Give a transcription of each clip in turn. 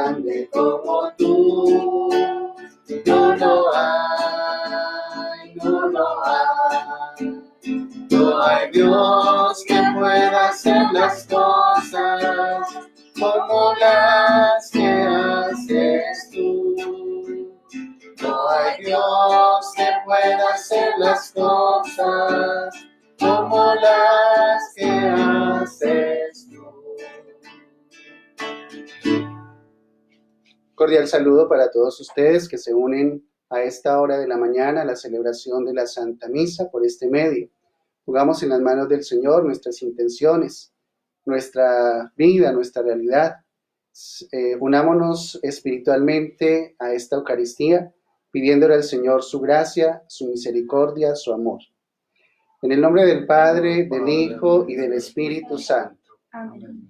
grande como tú. No lo hay, no lo hay. No hay Dios que pueda hacer las cosas como las que haces tú. No hay Dios que pueda hacer las cosas como las que haces tú. Cordial saludo para todos ustedes que se unen a esta hora de la mañana a la celebración de la Santa Misa por este medio. Pongamos en las manos del Señor nuestras intenciones, nuestra vida, nuestra realidad. Unámonos espiritualmente a esta Eucaristía, pidiéndole al Señor su gracia, su misericordia, su amor. En el nombre del Padre, del Hijo y del Espíritu Santo. Amén.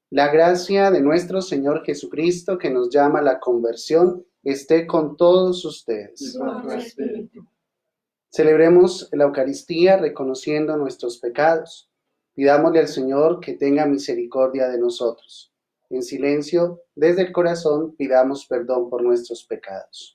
La gracia de nuestro Señor Jesucristo, que nos llama a la conversión, esté con todos ustedes. Y con tu espíritu. Celebremos la Eucaristía reconociendo nuestros pecados. Pidámosle al Señor que tenga misericordia de nosotros. En silencio, desde el corazón, pidamos perdón por nuestros pecados.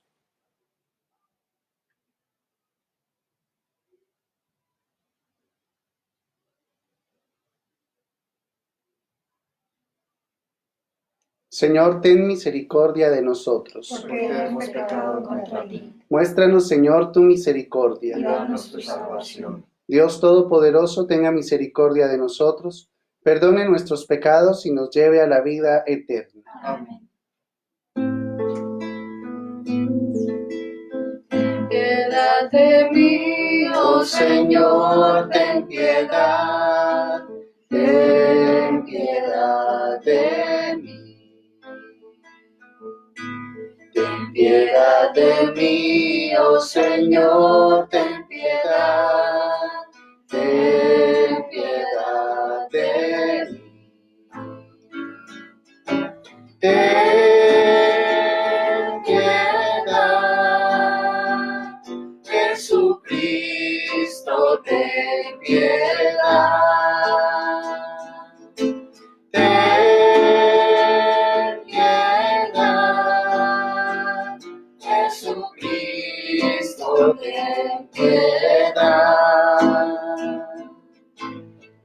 Señor, ten misericordia de nosotros. Porque hemos pecado contra ti. Muéstranos, Señor, tu misericordia. Y danos tu salvación. Dios Todopoderoso, tenga misericordia de nosotros, perdone nuestros pecados y nos lleve a la vida eterna. Amén. Ten piedad de mí, oh Señor, ten piedad. Ten piedad de mí. Ten piedad de mí, oh Señor, ten piedad. Ten piedad de mí. Ten piedad, Jesucristo, ten piedad. Ten piedad, Jesucristo, ten piedad.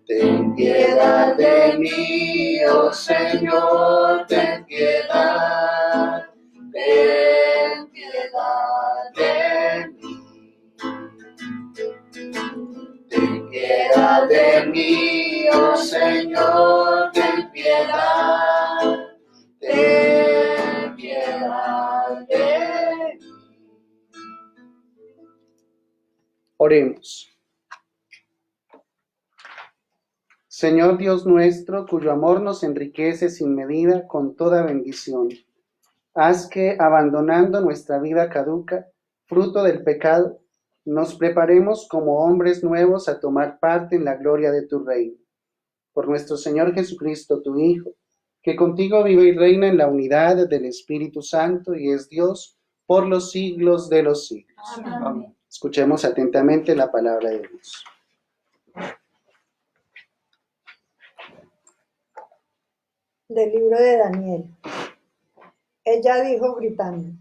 Ten piedad de mí, oh Señor, ten piedad. Ten piedad de mí. Ten piedad de mí, oh Señor, ten piedad. Ten piedad de mí. Oremos. Señor Dios nuestro, cuyo amor nos enriquece sin medida con toda bendición, haz que, abandonando nuestra vida caduca, fruto del pecado, nos preparemos como hombres nuevos a tomar parte en la gloria de tu reino. Por nuestro Señor Jesucristo, tu Hijo, que contigo vive y reina en la unidad del Espíritu Santo y es Dios por los siglos de los siglos. Amén. Escuchemos atentamente la palabra de Dios. Del libro de Daniel. Ella dijo gritando: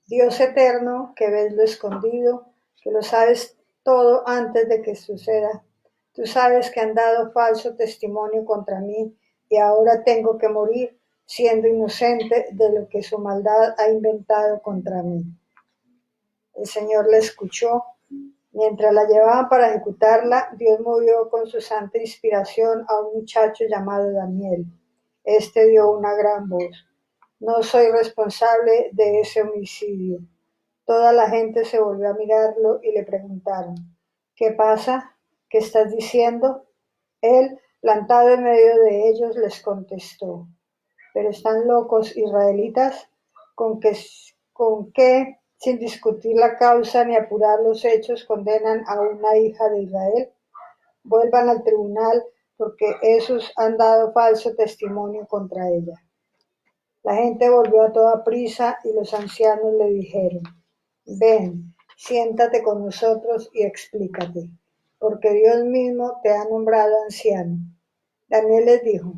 Dios eterno, que ves lo escondido, que lo sabes todo antes de que suceda. Tú sabes que han dado falso testimonio contra mí y ahora tengo que morir siendo inocente de lo que su maldad ha inventado contra mí. El Señor la escuchó. Mientras la llevaban para ejecutarla, Dios movió con su santa inspiración a un muchacho llamado Daniel. Este dio una gran voz: No soy responsable de ese homicidio. Toda la gente se volvió a mirarlo y le preguntaron: ¿Qué pasa? ¿Qué estás diciendo? Él, plantado en medio de ellos, les contestó: ¿Pero están locos, israelitas? ¿Con qué, sin discutir la causa ni apurar los hechos, condenan a una hija de Israel? Vuelvan al tribunal, porque esos han dado falso testimonio contra ella. La gente volvió a toda prisa y los ancianos le dijeron: Ven, siéntate con nosotros y explícate, porque Dios mismo te ha nombrado anciano. Daniel les dijo: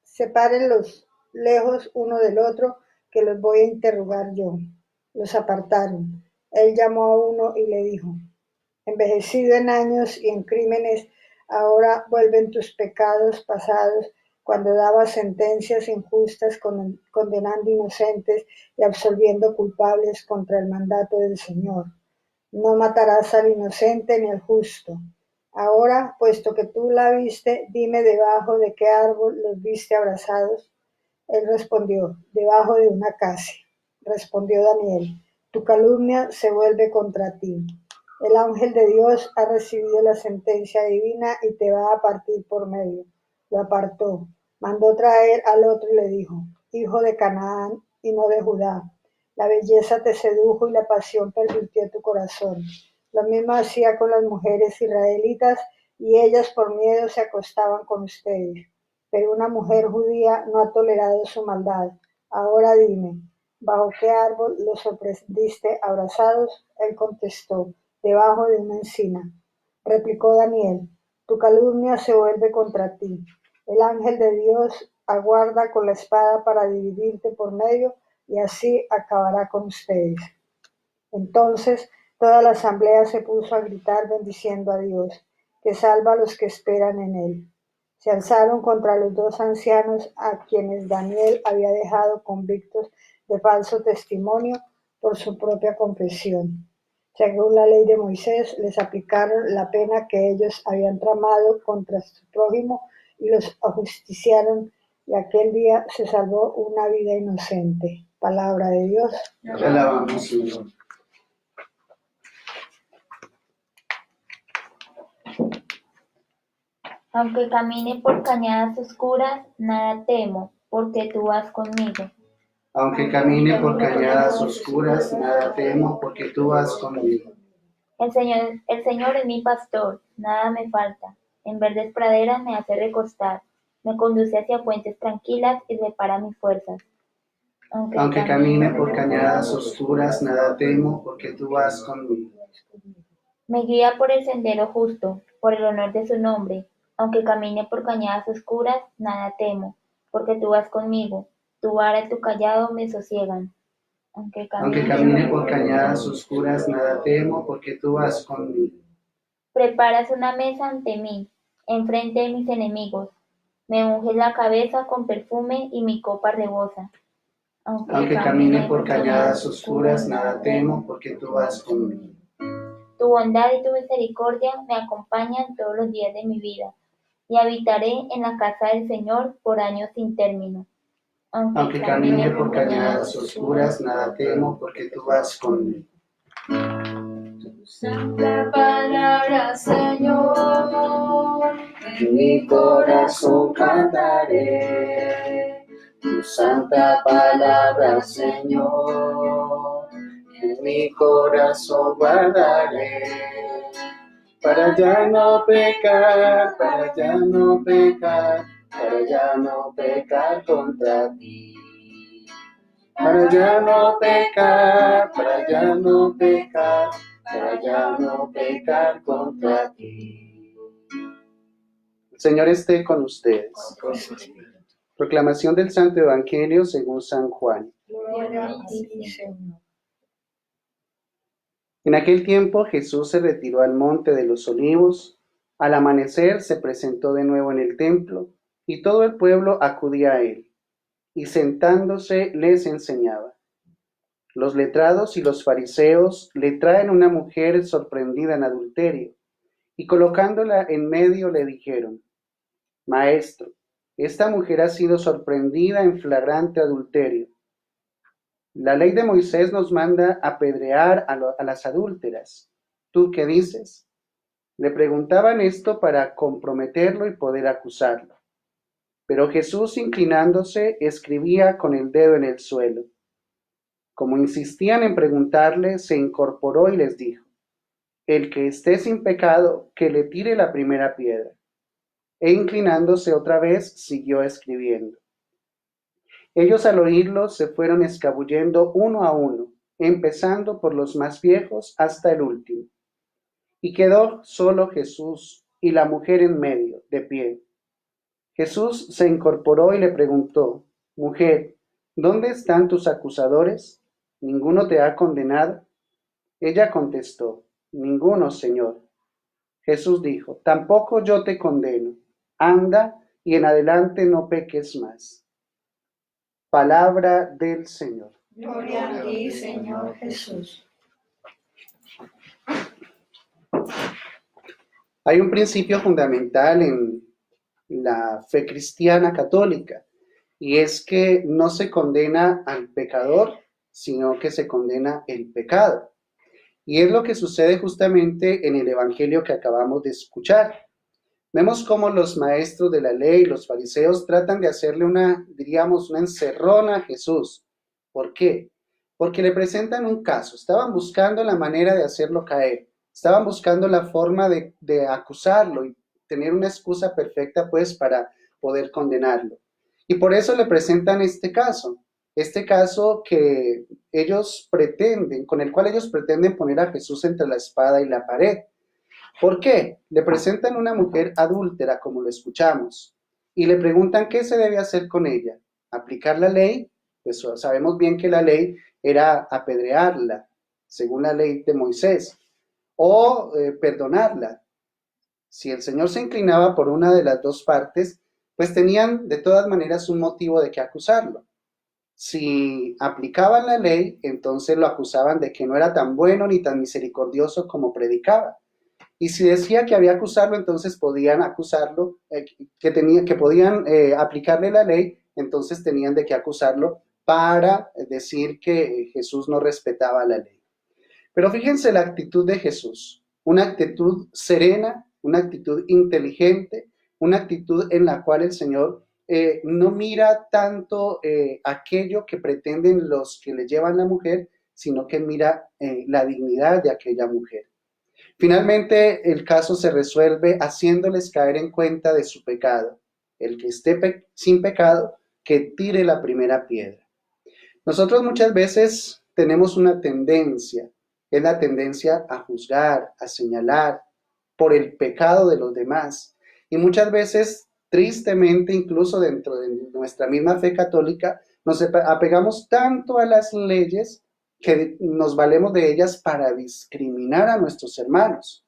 Sepárenlos lejos uno del otro, que los voy a interrogar yo. Los apartaron. Él llamó a uno y le dijo: envejecido en años y en crímenes, ahora vuelven tus pecados pasados, cuando dabas sentencias injustas condenando inocentes y absolviendo culpables contra el mandato del Señor. No matarás al inocente ni al justo. Ahora, puesto que tú la viste, dime debajo de qué árbol los viste abrazados. Él respondió: debajo de una casa. Respondió Daniel: tu calumnia se vuelve contra ti. El ángel de Dios ha recibido la sentencia divina y te va a partir por medio. Lo apartó, mandó traer al otro y le dijo: hijo de Canaán y no de Judá, la belleza te sedujo y la pasión pervirtió tu corazón. Lo mismo hacía con las mujeres israelitas y ellas por miedo se acostaban con ustedes. Pero una mujer judía no ha tolerado su maldad. Ahora dime, ¿bajo qué árbol los sorprendiste abrazados? Él contestó: debajo de una encina. Replicó Daniel: tu calumnia se vuelve contra ti. El ángel de Dios aguarda con la espada para dividirte por medio y así acabará con ustedes. Entonces toda la asamblea se puso a gritar bendiciendo a Dios, que salva a los que esperan en él. Se alzaron contra los dos ancianos a quienes Daniel había dejado convictos de falso testimonio por su propia confesión. Según la ley de Moisés, les aplicaron la pena que ellos habían tramado contra su prójimo y los ajusticiaron, y aquel día se salvó una vida inocente. Palabra de Dios. Te alabamos, Señor. Aunque camine por cañadas oscuras, nada temo, porque tú vas conmigo. Aunque camine por cañadas oscuras, nada temo, porque tú vas conmigo. El Señor es mi pastor, nada me falta. En verdes praderas me hace recostar, me conduce hacia fuentes tranquilas y repara mis fuerzas. Aunque camine por cañadas oscuras, nada temo, porque tú vas conmigo. Me guía por el sendero justo, por el honor de su nombre. Aunque camine por cañadas oscuras, nada temo, porque tú vas conmigo. Tu vara y tu callado me sosiegan. Aunque camine por cañadas oscuras, nada temo, porque tú vas conmigo. Preparas una mesa ante mí, enfrente de mis enemigos. Me unges la cabeza con perfume y mi copa rebosa. Aunque camine por cañadas oscuras, nada temo, porque tú vas conmigo. Tu bondad y tu misericordia me acompañan todos los días de mi vida, y habitaré en la casa del Señor por años sin término. Aunque camine por cañadas oscuras, nada temo, porque tú vas conmigo. Tu santa palabra, Señor, en mi corazón cantaré. Tu santa palabra, Señor, en mi corazón guardaré. Para ya no pecar, para ya no pecar, para ya no pecar contra ti. Para ya no pecar, para ya no pecar, para ya no pecar contra ti. El Señor esté con ustedes. Proclamación del Santo Evangelio según San Juan. Gloria a ti, Señor. En aquel tiempo Jesús se retiró al monte de los Olivos. Al amanecer se presentó de nuevo en el templo, y todo el pueblo acudía a él, y sentándose les enseñaba. Los letrados y los fariseos le traen una mujer sorprendida en adulterio, y colocándola en medio le dijeron: Maestro, esta mujer ha sido sorprendida en flagrante adulterio. La ley de Moisés nos manda apedrear a las adúlteras. ¿Tú qué dices? Le preguntaban esto para comprometerlo y poder acusarlo. Pero Jesús, inclinándose, escribía con el dedo en el suelo. Como insistían en preguntarle, se incorporó y les dijo: El que esté sin pecado, que le tire la primera piedra. E inclinándose otra vez, siguió escribiendo. Ellos al oírlo se fueron escabullendo uno a uno, empezando por los más viejos hasta el último. Y quedó solo Jesús y la mujer en medio, de pie. Jesús se incorporó y le preguntó: Mujer, ¿dónde están tus acusadores? ¿Ninguno te ha condenado? Ella contestó, ninguno, Señor. Jesús dijo, tampoco yo te condeno. Anda y en adelante no peques más. Palabra del Señor. Gloria a ti, Señor Jesús. Hay un principio fundamental en la fe cristiana católica, y es que no se condena al pecador, sino que se condena el pecado. Y es lo que sucede justamente en el Evangelio que acabamos de escuchar. Vemos cómo los maestros de la ley, los fariseos, tratan de hacerle una encerrona a Jesús. ¿Por qué? Porque le presentan un caso. Estaban buscando la manera de hacerlo caer. Estaban buscando la forma de acusarlo y tener una excusa perfecta, pues, para poder condenarlo. Y por eso le presentan este caso que con el cual ellos pretenden poner a Jesús entre la espada y la pared. ¿Por qué? Le presentan una mujer adúltera, como lo escuchamos, y le preguntan qué se debe hacer con ella. ¿Aplicar la ley? Pues sabemos bien que la ley era apedrearla, según la ley de Moisés, o perdonarla. Si el Señor se inclinaba por una de las dos partes, pues tenían de todas maneras un motivo de que acusarlo. Si aplicaban la ley, entonces lo acusaban de que no era tan bueno ni tan misericordioso como predicaba. Y si decía que había que acusarlo, entonces podían acusarlo, que podían aplicarle la ley, entonces tenían de qué acusarlo para decir que Jesús no respetaba la ley. Pero fíjense la actitud de Jesús, una actitud serena, una actitud inteligente, una actitud en la cual el Señor no mira tanto aquello que pretenden los que le llevan la mujer, sino que mira la dignidad de aquella mujer. Finalmente, el caso se resuelve haciéndoles caer en cuenta de su pecado. El que esté sin pecado, que tire la primera piedra. Nosotros muchas veces tenemos una tendencia, es la tendencia a juzgar, a señalar por el pecado de los demás. Y muchas veces, tristemente, incluso dentro de nuestra misma fe católica, nos apegamos tanto a las leyes que nos valemos de ellas para discriminar a nuestros hermanos.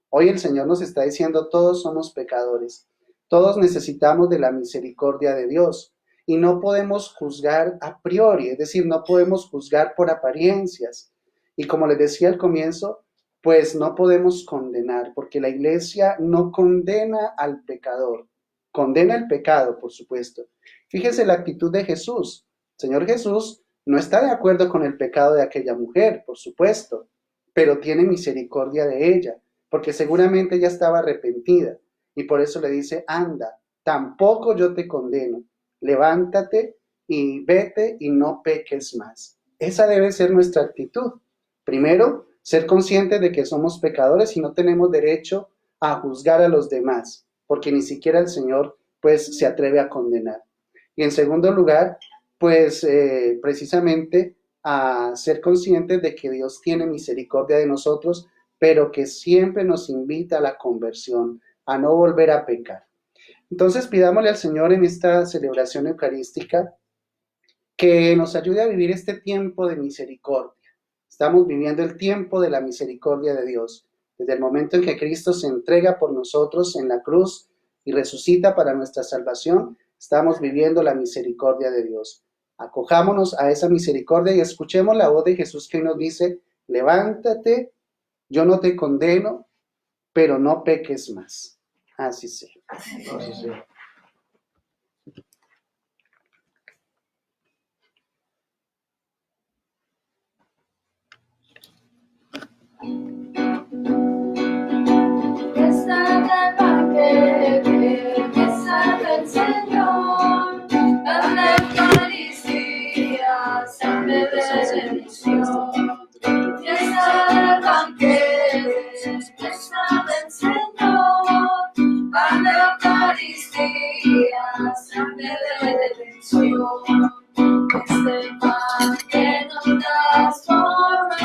Hoy el Señor nos está diciendo, todos somos pecadores, todos necesitamos de la misericordia de Dios y no podemos juzgar a priori, es decir, no podemos juzgar por apariencias. Y como les decía al comienzo, pues no podemos condenar, porque la Iglesia no condena al pecador, condena el pecado, por supuesto. Fíjense la actitud de Jesús. Señor Jesús no está de acuerdo con el pecado de aquella mujer, por supuesto, pero tiene misericordia de ella, porque seguramente ella estaba arrepentida, y por eso le dice, anda, tampoco yo te condeno, levántate y vete y no peques más. Esa debe ser nuestra actitud. Primero, ser conscientes de que somos pecadores y no tenemos derecho a juzgar a los demás, porque ni siquiera el Señor pues se atreve a condenar. Y en segundo lugar, pues precisamente a ser conscientes de que Dios tiene misericordia de nosotros, pero que siempre nos invita a la conversión, a no volver a pecar. Entonces pidámosle al Señor en esta celebración eucarística que nos ayude a vivir este tiempo de misericordia. Estamos viviendo el tiempo de la misericordia de Dios. Desde el momento en que Cristo se entrega por nosotros en la cruz y resucita para nuestra salvación, estamos viviendo la misericordia de Dios. Acojámonos a esa misericordia y escuchemos la voz de Jesús que nos dice, levántate, yo no te condeno, pero no peques más. Así sea. Así sea. Mesa del banquete, mesa del Señor, la Eucaristía, sangre de bendición. Mesa del banquete, mesa del Señor, la Eucaristía, sangre de bendición. Este pan que nos transforma,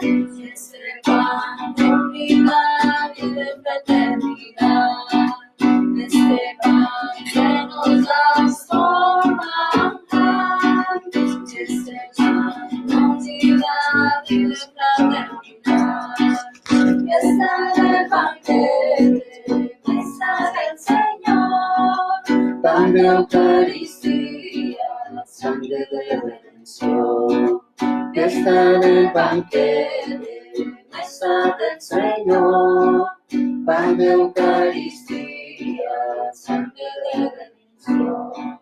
este pan de unidad y de fraternidad, este pan que nos transforma. de Eucaristía, sangre de redención, fiesta del banquete, mesa del Señor, pan de Eucaristía, sangre de redención.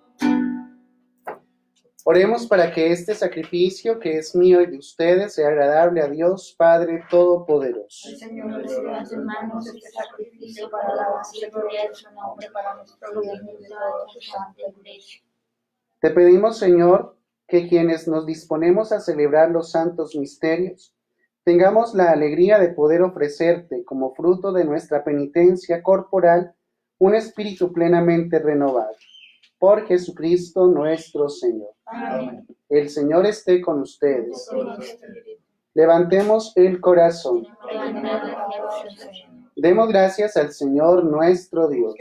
Oremos para que este sacrificio que es mío y de ustedes sea agradable a Dios Padre Todopoderoso. El Señor reciba en sus manos este sacrificio para la alabanza y gloria de su nombre, para nuestro bien y de toda su santa iglesia. Te pedimos, Señor, que quienes nos disponemos a celebrar los santos misterios, tengamos la alegría de poder ofrecerte, como fruto de nuestra penitencia corporal, un espíritu plenamente renovado. Por Jesucristo nuestro Señor. Amén. El Señor esté con ustedes. Levantemos el corazón. Demos gracias al Señor nuestro Dios.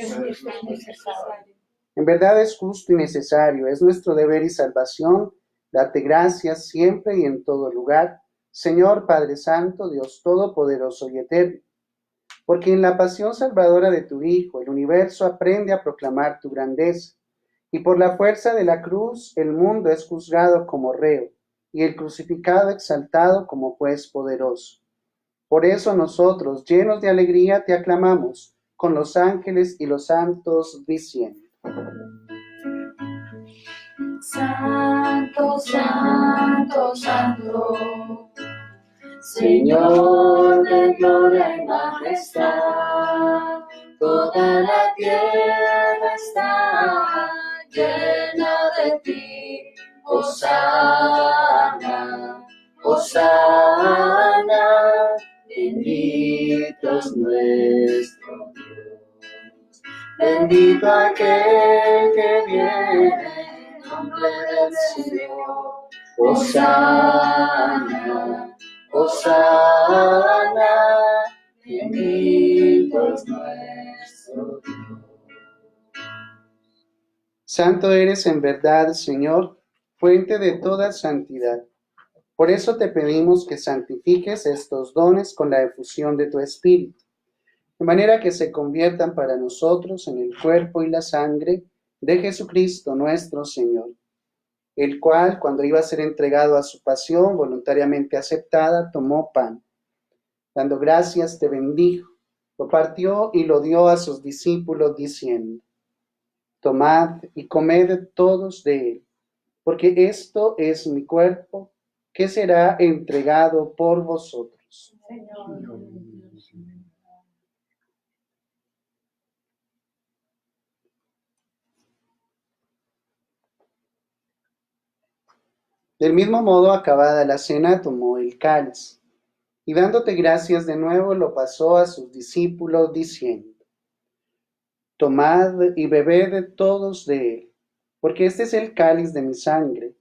En verdad es justo y necesario, es nuestro deber y salvación, darte gracias siempre y en todo lugar, Señor Padre Santo, Dios Todopoderoso y Eterno, porque en la pasión salvadora de tu Hijo, el universo aprende a proclamar tu grandeza, y por la fuerza de la cruz el mundo es juzgado como reo, y el crucificado exaltado como juez poderoso. Por eso nosotros, llenos de alegría, te aclamamos con los ángeles y los santos, diciendo: Santo, santo, santo, Señor de gloria y majestad, toda la tierra está llena de ti. Hosana, Hosana, bendito es nuestro Dios. Bendito aquel que viene en nombre del Señor. Hosana, Hosana, bendito es nuestro Dios. Santo eres en verdad, Señor, fuente de toda santidad. Por eso te pedimos que santifiques estos dones con la efusión de tu Espíritu, de manera que se conviertan para nosotros en el cuerpo y la sangre de Jesucristo nuestro Señor, el cual, cuando iba a ser entregado a su pasión voluntariamente aceptada, tomó pan. Dando gracias, te bendijo, lo partió y lo dio a sus discípulos, diciendo: Tomad y comed todos de él, porque esto es mi cuerpo, que será entregado por vosotros. Del mismo modo, acabada la cena, tomó el cáliz, y dándote gracias de nuevo, lo pasó a sus discípulos, diciendo: Tomad y bebed todos de él, porque este es el cáliz de mi sangre,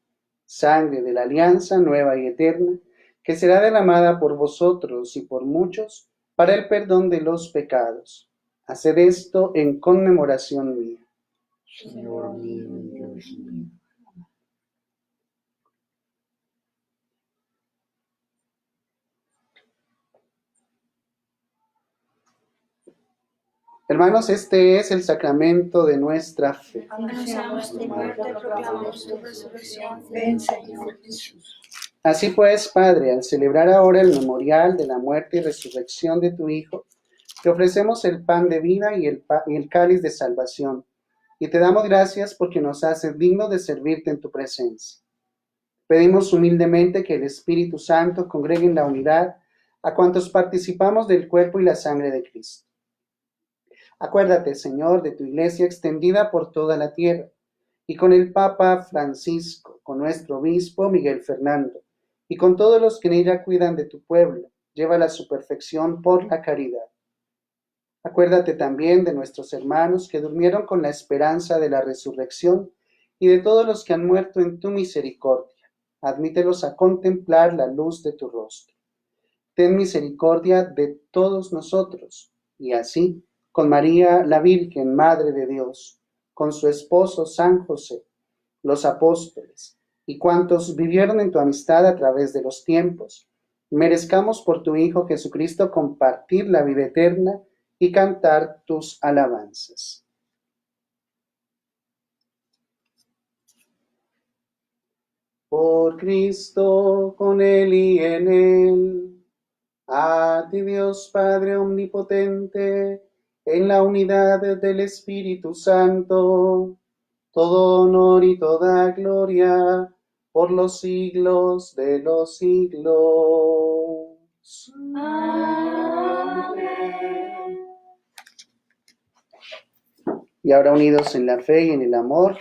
sangre de la alianza nueva y eterna, que será derramada por vosotros y por muchos para el perdón de los pecados. Haced esto en conmemoración mía. Señor mío y Dios mío. Hermanos, este es el sacramento de nuestra fe. Anunciamos tu muerte, proclamamos tu resurrección. Ven, Señor Jesús. Así pues, Padre, al celebrar ahora el memorial de la muerte y resurrección de tu Hijo, te ofrecemos el pan de vida y el cáliz de salvación, y te damos gracias porque nos haces dignos de servirte en tu presencia. Pedimos humildemente que el Espíritu Santo congregue en la unidad a cuantos participamos del cuerpo y la sangre de Cristo. Acuérdate, Señor, de tu iglesia extendida por toda la tierra, y con el Papa Francisco, con nuestro obispo Miguel Fernando, y con todos los que en ella cuidan de tu pueblo, llévala a su perfección por la caridad. Acuérdate también de nuestros hermanos que durmieron con la esperanza de la resurrección, y de todos los que han muerto en tu misericordia. Admítelos a contemplar la luz de tu rostro. Ten misericordia de todos nosotros, y así, con María la Virgen, Madre de Dios, con su esposo San José, los apóstoles, y cuantos vivieron en tu amistad a través de los tiempos, merezcamos por tu Hijo Jesucristo compartir la vida eterna y cantar tus alabanzas. Por Cristo, con Él y en Él. A ti Dios Padre Omnipotente, en la unidad del Espíritu Santo, todo honor y toda gloria por los siglos de los siglos. Amén. Y ahora, unidos en la fe y en el amor,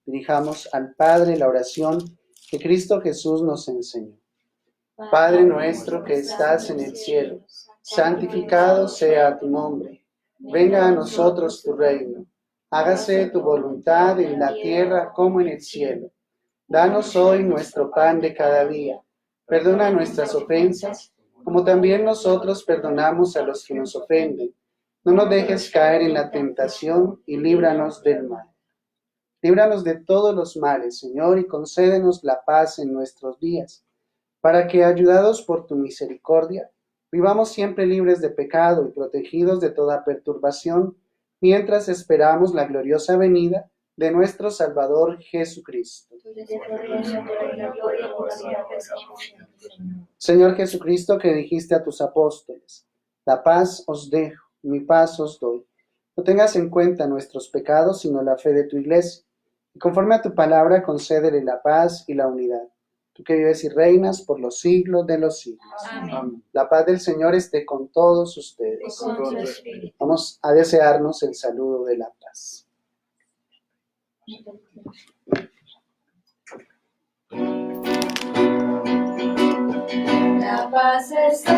dirijamos al Padre la oración que Cristo Jesús nos enseñó. Padre nuestro que estás en el cielo, santificado sea tu nombre. Venga a nosotros tu reino. Hágase tu voluntad en la tierra como en el cielo. Danos hoy nuestro pan de cada día. Perdona nuestras ofensas, como también nosotros perdonamos a los que nos ofenden. No nos dejes caer en la tentación y líbranos del mal. Líbranos de todos los males, Señor, y concédenos la paz en nuestros días, para que, ayudados por tu misericordia, vivamos siempre libres de pecado y protegidos de toda perturbación, mientras esperamos la gloriosa venida de nuestro Salvador Jesucristo. Señor Jesucristo, que dijiste a tus apóstoles, la paz os dejo, mi paz os doy. No tengas en cuenta nuestros pecados, sino la fe de tu Iglesia, y conforme a tu palabra concédele la paz y la unidad. Tú que vives y reinas por los siglos de los siglos. Amén. La paz del Señor esté con todos ustedes. Con tu espíritu. Vamos a desearnos el saludo de la paz. La paz esté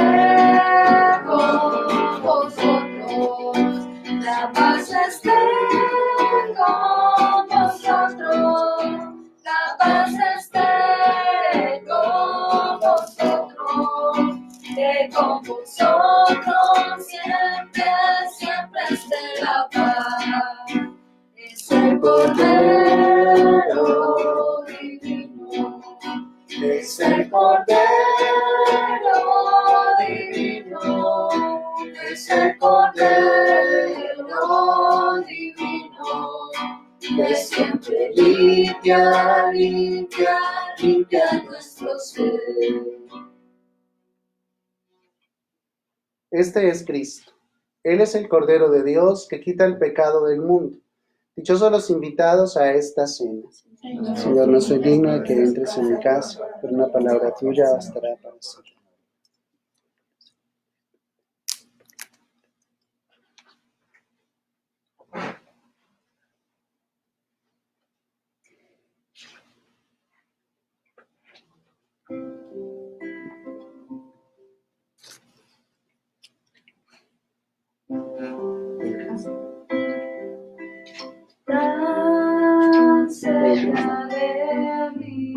con vosotros. La paz esté con vosotros. La paz esté con vosotros. Que con vosotros siempre esté la paz. Es el Cordero divino. Es el Cordero divino, es el Cordero divino, que siempre limpia nuestro ser. Este es Cristo. Él es el Cordero de Dios que quita el pecado del mundo. Dichosos los invitados a esta cena. Señor, no soy digno de que entres en mi casa, pero una palabra tuya bastará para siempre. Tan cerca de mí,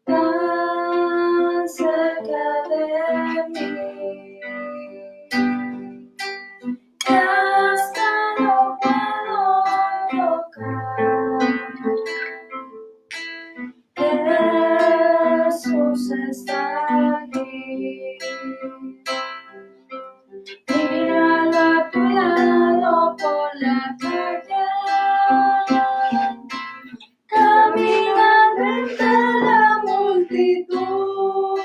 tan cerca de mí, que hasta no puedo tocar. Jesús está aquí. Míralo a tu lado por la calle, caminando entre la multitud.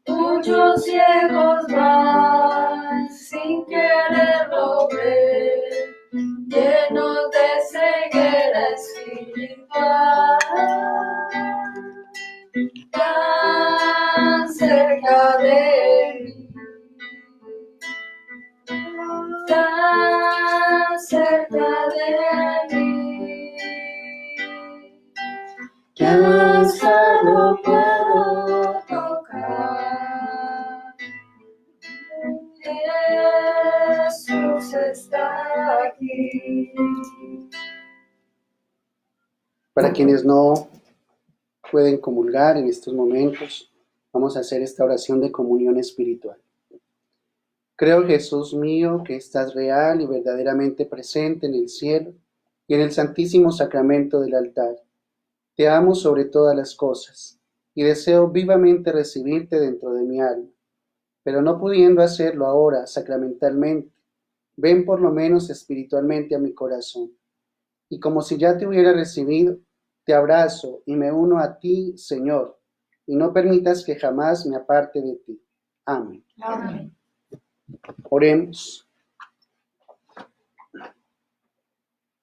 Muchos ciegos van sin quererlo ver, llenos de ceguera espiritual. Tan cerca de mí, tan cerca de mí, que hasta no puedo tocar. Jesús está aquí. Para quienes no pueden comulgar en estos momentos, vamos a hacer esta oración de comunión espiritual. Creo, Jesús mío, que estás real y verdaderamente presente en el cielo y en el santísimo sacramento del altar. Te amo sobre todas las cosas y deseo vivamente recibirte dentro de mi alma, pero no pudiendo hacerlo ahora sacramentalmente, ven por lo menos espiritualmente a mi corazón. y como si ya te hubiera recibido, te abrazo y me uno a ti, Señor, y no permitas que jamás me aparte de ti. Amén. Amén. Oremos.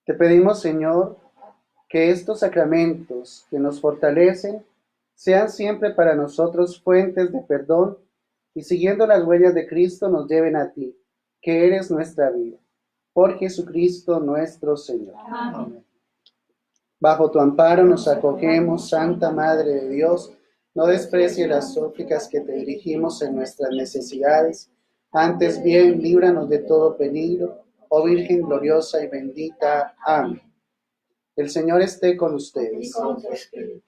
Te pedimos, Señor, que estos sacramentos que nos fortalecen sean siempre para nosotros fuentes de perdón y siguiendo las huellas de Cristo nos lleven a ti, que eres nuestra vida. Por Jesucristo nuestro Señor. Amén. Bajo tu amparo nos acogemos, Santa Madre de Dios. No desprecie las súplicas que te dirigimos en nuestras necesidades. Antes bien, líbranos de todo peligro, oh Virgen gloriosa y bendita. Amén. El Señor esté con ustedes.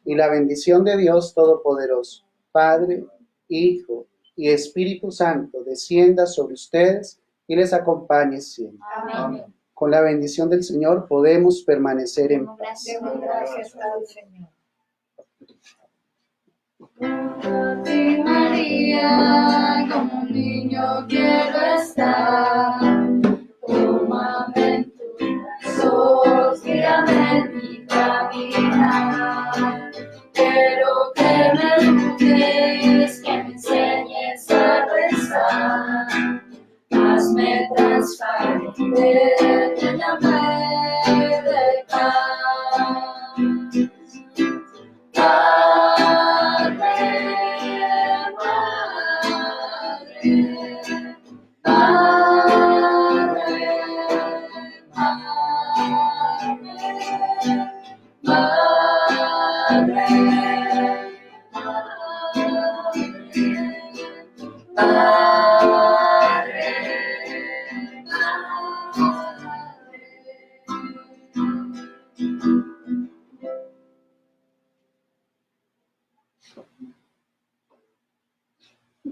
Y la bendición de Dios Todopoderoso, Padre, Hijo y Espíritu Santo, descienda sobre ustedes y les acompañe siempre. Amén. Con la bendición del Señor podemos permanecer en paz. Demos gracias al Señor. A ti, María, como un niño quiero estar. Tómame en tus brazos, guíame en mi caminar. Quiero que me eduques, que me enseñes a rezar. Hazme transparente, lléname de paz. Madre, madre, madre, madre,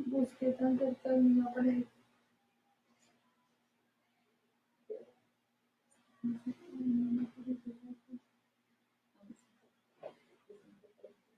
Busqué tanto el término para